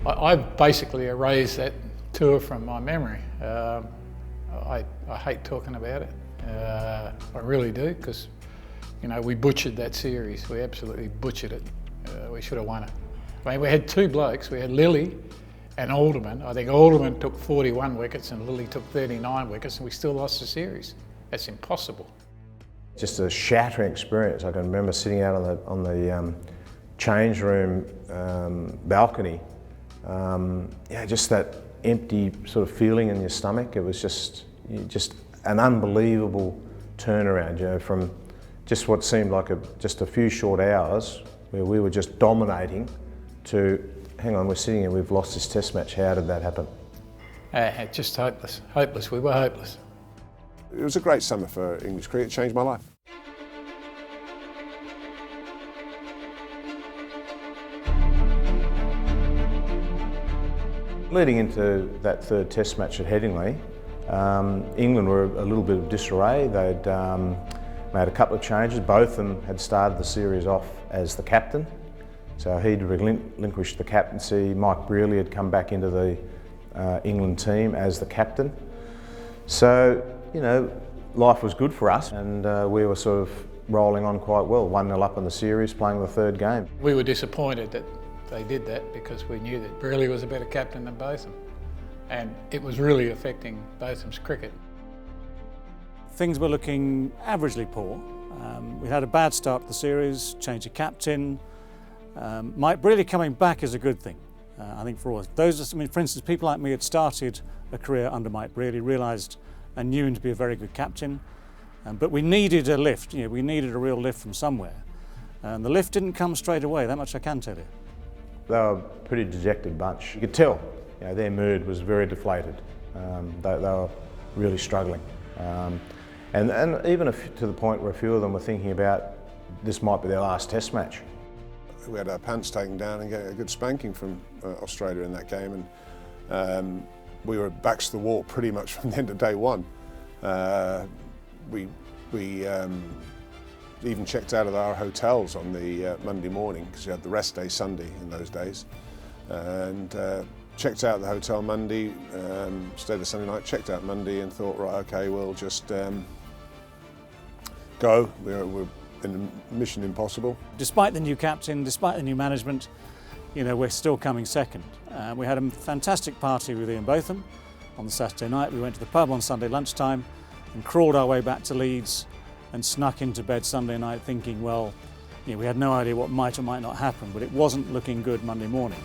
I've basically erased that tour from my memory. I hate talking about it. I really do, because we butchered that series. We absolutely butchered it. We should have won it. I mean, we had two blokes. We had Lilly and Alderman. I think Alderman took 41 wickets and Lilly took 39 wickets, and we still lost the series. That's impossible. Just a shattering experience. I can remember sitting out on the change room balcony. Just that empty sort of feeling in your stomach. It was just an unbelievable turnaround, from just what seemed like just a few short hours where we were just dominating to, hang on, we're sitting here, we've lost this test match. How did that happen? Just hopeless. Hopeless. We were hopeless. It was a great summer for English cricket. It changed my life. Leading into that third test match at Headingley, England were a little bit of disarray. They'd made a couple of changes. Botham had started the series off as the captain, so he'd relinquished the captaincy. Mike Brearley had come back into the England team as the captain. So, life was good for us, and we were sort of rolling on quite well. 1-0 up in the series, playing the third game. We were disappointed that they did that, because we knew that Brearley was a better captain than Botham, and it was really affecting Botham's cricket. Things were looking averagely poor. We had a bad start to the series, change of captain. Mike Brearley coming back is a good thing, I think, for all those. For instance, people like me had started a career under Mike Brearley, realised and knew him to be a very good captain, but we needed a lift. We needed a real lift from somewhere, and the lift didn't come straight away. That much I can tell you. They were a pretty dejected bunch. You could tell, their mood was very deflated. They were really struggling. And even to the point where a few of them were thinking about this might be their last test match. We had our pants taken down and get a good spanking from Australia in that game, and we were backs to the wall pretty much from the end of day one. We even checked out of our hotels on the Monday morning, because you had the rest day Sunday in those days, and checked out the hotel Monday, stayed the Sunday night, checked out Monday, and thought, right, okay, we'll just go. We're in mission impossible. Despite the new captain, despite the new management, we're still coming second. We had a fantastic party with Ian Botham on the Saturday night. We went to the pub on Sunday lunchtime and crawled our way back to Leeds and snuck into bed Sunday night thinking, well, we had no idea what might or might not happen, but it wasn't looking good Monday morning.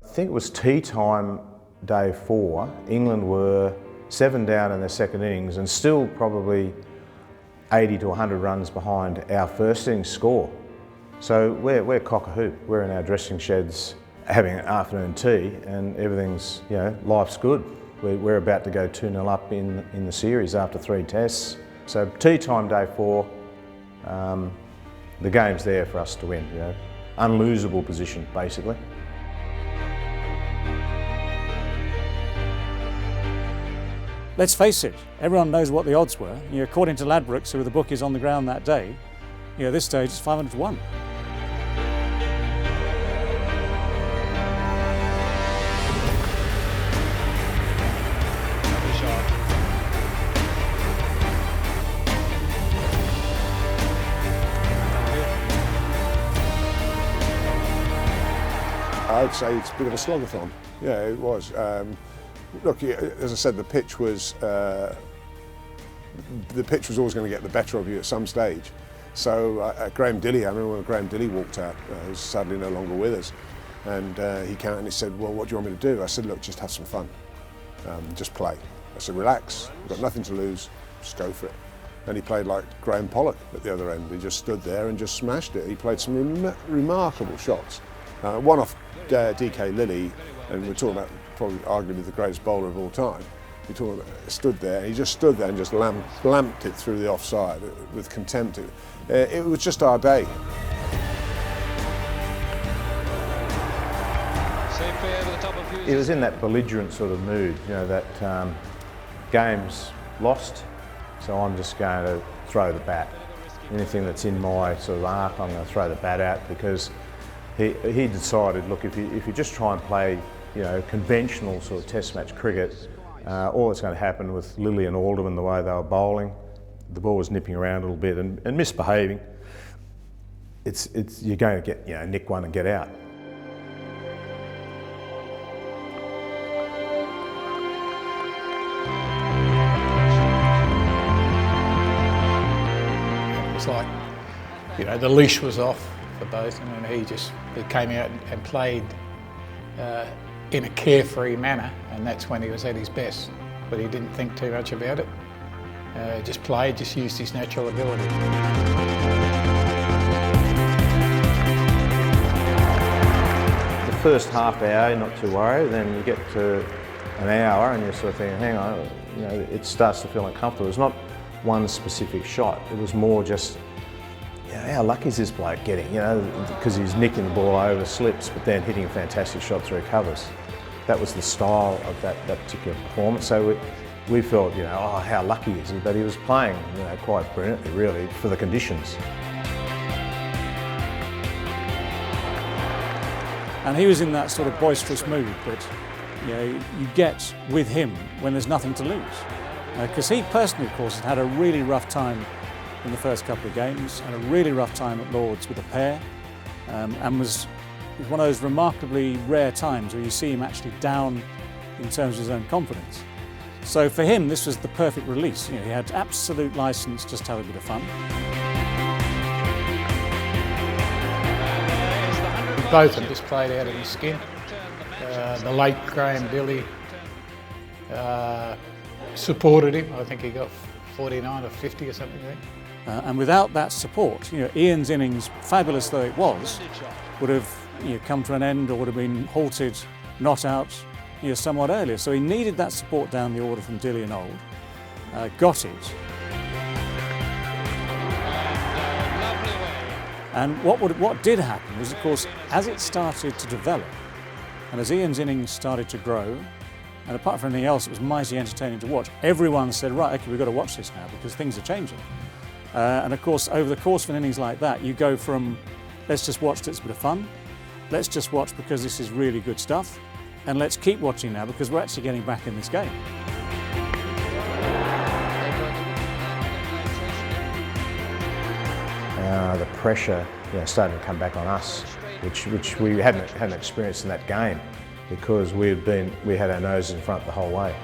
I think it was tea time day 4. England were 7 down in their second innings and still probably 80 to 100 runs behind our first innings score. So we're cock-a-hoop. We're in our dressing sheds having an afternoon tea, and everything's, life's good. We're about to go 2-0 up in the series after 3 tests. So tea time day 4, the game's there for us to win. Unlosable position, basically. Let's face it, everyone knows what the odds were. According to Ladbrokes, who were the bookies on the ground that day, this stage is 500 to 1. I'd say it's a bit of a slogathon. Yeah, it was. Look, as I said, the pitch was always going to get the better of you at some stage. So Graham Dilley, I remember when Graham Dilley walked out, he was sadly no longer with us, and he came out and he said, well, what do you want me to do? I said, look, just have some fun, just play. I said, relax, you've got nothing to lose, just go for it. And he played like Graham Pollock at the other end. He just stood there and just smashed it. He played some remarkable shots. One off DK Lilly, and we're talking about probably arguably the greatest bowler of all time. He stood there and just lamped it through the offside with contempt. It was just our day. It was in that belligerent sort of mood, that game's lost, so I'm just going to throw the bat. Anything that's in my sort of arc, I'm going to throw the bat out, because he decided, look, if you just try and play, conventional sort of Test match cricket, all that's going to happen with Lilly and Alderman, the way they were bowling, the ball was nipping around a little bit and misbehaving. You're going to get, nick one and get out. It was like, the leash was off for Botham, and he came out and played in a carefree manner, and that's when he was at his best. But he didn't think too much about it. Just played, just used his natural ability. The first half hour, you're not too worried. Then you get to an hour, and you're sort of thinking, hang on, it starts to feel uncomfortable. It's not one specific shot. It was more just, how lucky is this bloke getting? Because he's nicking the ball over slips, but then hitting a fantastic shot through covers. That was the style of that particular performance. So we felt, how lucky is he? But he was playing, quite brilliantly, really, for the conditions. And he was in that sort of boisterous mood that you get with him when there's nothing to lose. Because he personally, of course, had a really rough time in the first couple of games, and a really rough time at Lord's with a pair, and was one of those remarkably rare times where you see him actually down in terms of his own confidence. So for him, this was the perfect release. He had absolute licence just to have a bit of fun. Botham just played out of his skin. The late Graham Dilly supported him. I think he got 49 or 50 or something there. And without that support, Ian's innings, fabulous though it was, would have come to an end or would have been halted, not out, somewhat earlier. So he needed that support down the order from Dilly and Old, got it. And what did happen was, of course, as it started to develop, and as Ian's innings started to grow, and apart from anything else, it was mighty entertaining to watch. Everyone said, right, okay, we've got to watch this now because things are changing. And of course, over the course of an innings like that, you go from, let's just watch, it's a bit of fun, let's just watch because this is really good stuff, and let's keep watching now because we're actually getting back in this game. The pressure started to come back on us, which we hadn't experienced in that game because we had our noses in front the whole way.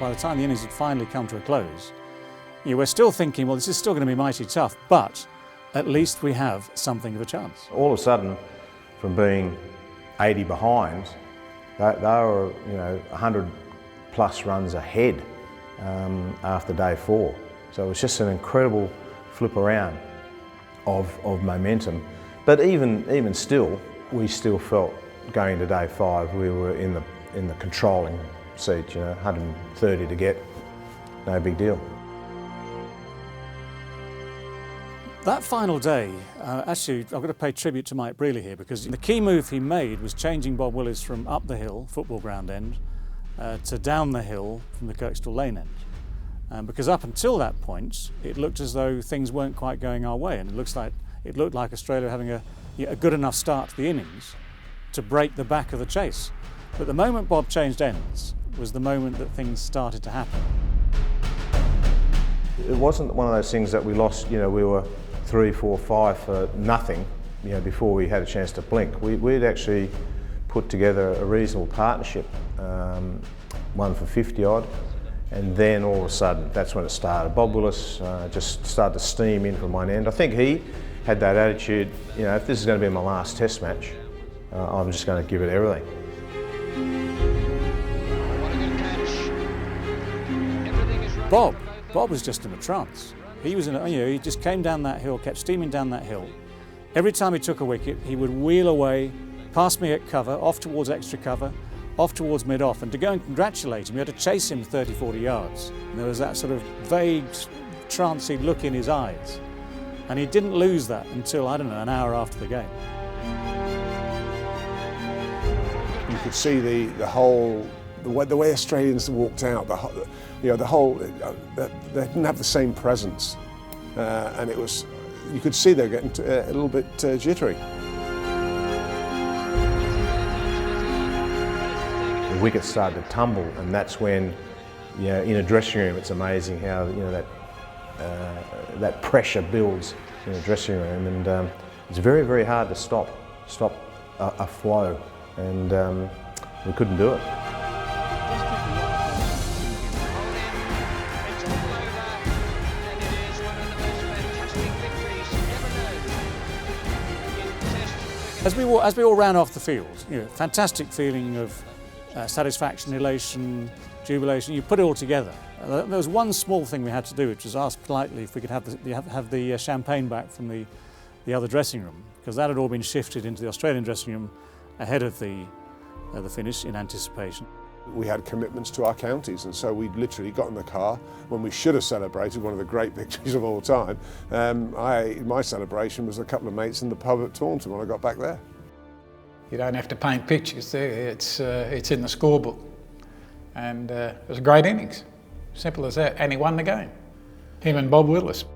By the time the innings had finally come to a close, we're still thinking, well, this is still going to be mighty tough, but at least we have something of a chance. All of a sudden, from being 80 behind, they were 100 plus runs ahead after day 4. So it was just an incredible flip around of momentum. But even still, we still felt going to day 5 we were in the controlling seat. 130 to get, no big deal. That final day, actually, I've got to pay tribute to Mike Brealey here because the key move he made was changing Bob Willis from up the hill, football ground end, to down the hill from the Kirkstall Lane end. Because up until that point, it looked as though things weren't quite going our way, and it looked like Australia having a good enough start to the innings to break the back of the chase. But the moment Bob changed ends was the moment that things started to happen. It wasn't one of those things that we lost, we were 3, 4, 5 for nothing, before we had a chance to blink. We'd actually put together a reasonable partnership, one for 50 odd, and then all of a sudden, that's when it started. Bob Willis just started to steam in from one end. I think he had that attitude, if this is going to be my last Test match, I'm just going to give it everything. Bob was just in a trance. He was he just came down that hill, kept steaming down that hill. Every time he took a wicket, he would wheel away, past me at cover, off towards extra cover, off towards mid-off, and to go and congratulate him, you had to chase him 30, 40 yards. And there was that sort of vague, trancey look in his eyes. And he didn't lose that until, I don't know, an hour after the game. You could see the way Australians walked out. They didn't have the same presence, and you could see they're getting a little bit jittery. The wickets started to tumble, and that's when, in a dressing room, it's amazing how that pressure builds in a dressing room, and it's very, very hard to stop a flow, and we couldn't do it. As we all ran off the field, fantastic feeling of satisfaction, elation, jubilation. You put it all together. There was one small thing we had to do, which was ask politely if we could have the champagne back from the other dressing room, because that had all been shifted into the Australian dressing room ahead of the finish in anticipation. We had commitments to our counties, and so we literally got in the car when we should have celebrated one of the great victories of all time. My celebration was a couple of mates in the pub at Taunton when I got back there. You don't have to paint pictures there, it's in the scorebook. And it was a great innings, simple as that, and he won the game. Him and Bob Willis.